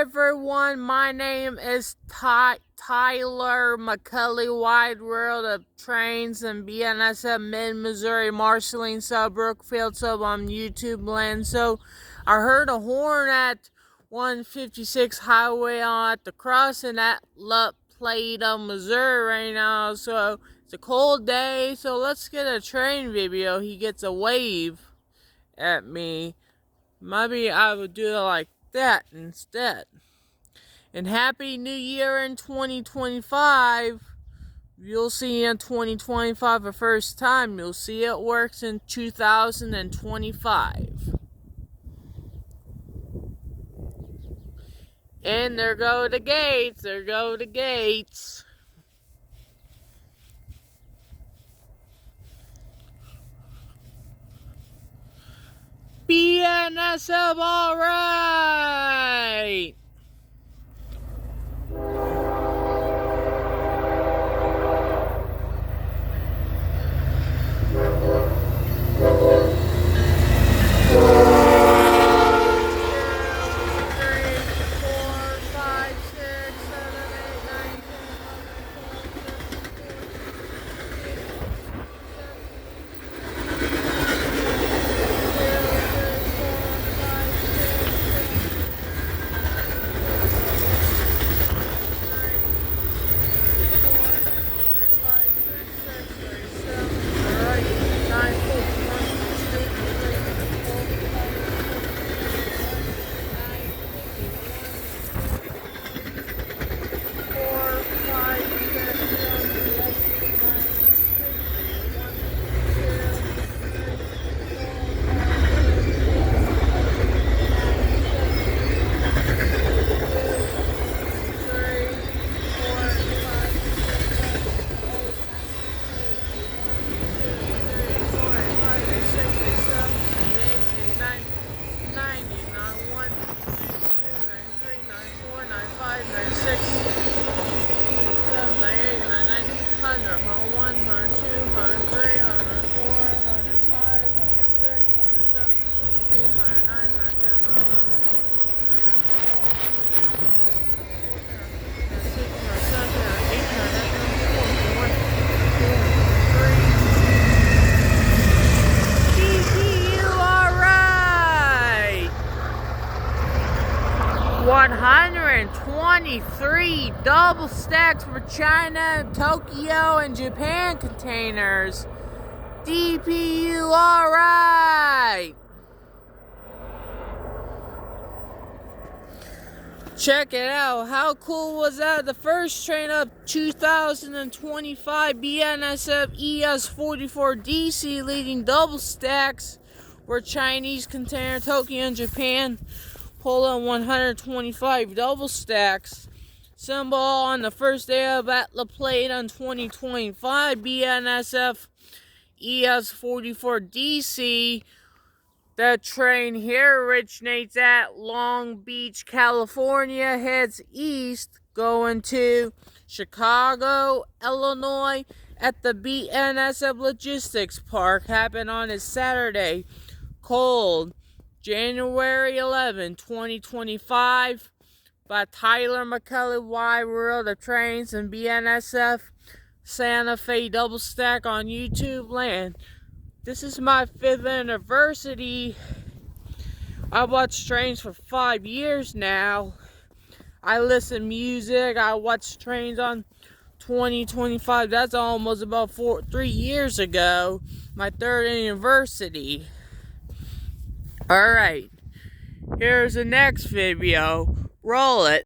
everyone, my name is Tyler McCully, Wide World of Trains and BNSF Mid-Missouri, Marceline, Brookfield, on YouTubeland. So I heard a horn at 156 highway at the crossing at Plata, Missouri right now. So it's a cold day, so let's get a train video. He gets a wave at me. Maybe I would do it like that instead. And Happy New Year in 2025. You'll see in 2025 the first time. You'll see it works in 2025. And there go the gates. There go the gates. BNSF, all right. $123 double stacks for China, Tokyo, and Japan containers. DPU, alright. Check it out. How cool was that? The first train of 2025 BNSF ES44DC leading double stacks were Chinese container, Tokyo, and Japan. Pull on 125 double stacks. Symbol on the first day of Atla Plate on 2025 BNSF ES44DC. The train here originates at Long Beach, California, heads east, going to Chicago, Illinois, at the BNSF Logistics Park. Happened on a Saturday, cold, January 11, 2025, by Tyler McCully, Wide World of Trains and BNSF Santa Fe double stack on YouTubeland. This is my 5th anniversary. I watched trains for 5 years now. I listen to music. I watched trains on 2025. That's almost about 3 years ago. My 3rd anniversary. Alright. Here's the next video. Roll it.